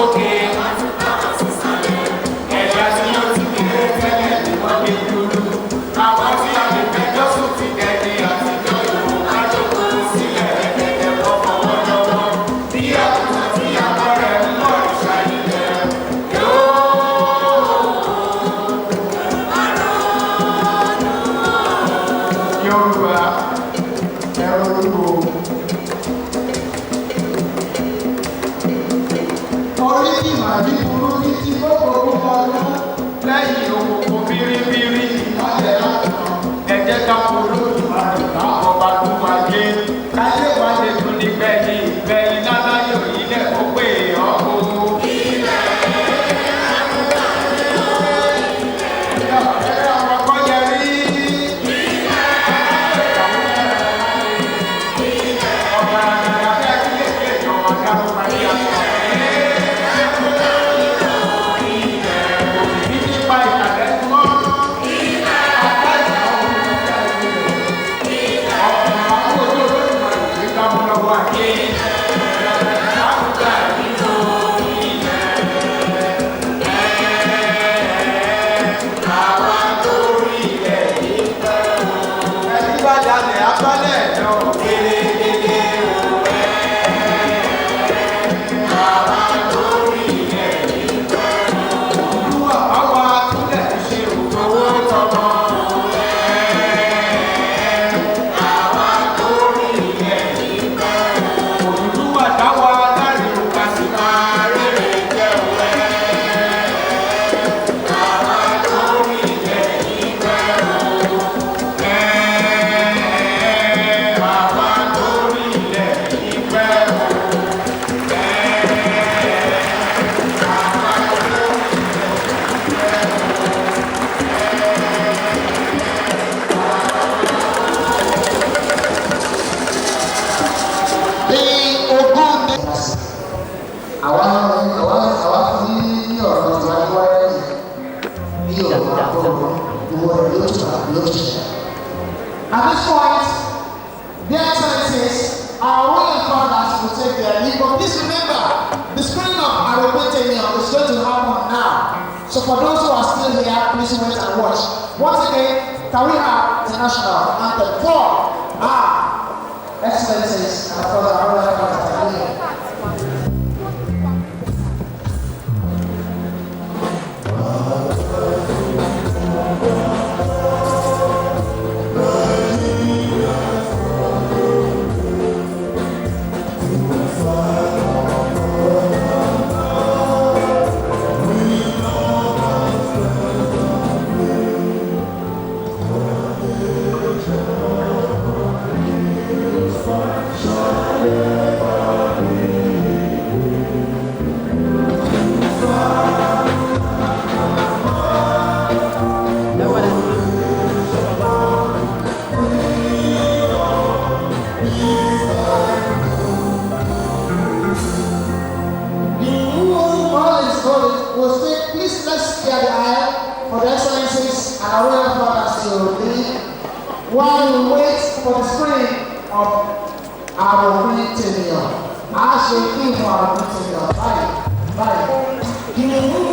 sókè. Ẹ̀yà tí ó ti kéré tẹ́lẹ̀ ni wọ́n gbé dúró. Àwọn tí a lè fẹjọ́ sùn ti dẹni àtijọ́ ìwò kájókòó sílẹ̀ ẹ̀ẹ́dẹ̀dẹ̀ kọ́ fọwọ́ lọ́wọ́. Bí àgùntàn tí àbọ̀ rẹ̀ ń mọ̀ ìṣàyẹ̀lẹ̀ yóò. Yorùbá ẹ̀rọ olúwo. Orí tí màdí burú ní ti gbogbo ọdún lẹ́yìn òkòkò bíríbírí ìmọ̀lẹ̀ látàn. Ẹ jẹ́ ká Olódùmarè ká ọba tó wá gbé. Káyé wá lè tún ní gbẹ̀yìn gbẹ̀yìn láláyò ilẹ̀ ó pè ọ́ o. Ẹ̀rọ ọmọ kọ́ yẹ rí. Ọba àgbàdo ilé ìgbé ìjọba dáhùn máa ń yàtọ̀. At this point, dear excellencies, our royal fathers will take their leave. But please remember, the screening of Aroquetenium is going to happen now. So for those who are still here, please wait and watch. Once again, can we have the national anthem for our excellencies and of course our royal fathers are here. While we wait for the screen of our Aroquetenium, I shall give our Aroquetenium. Bye.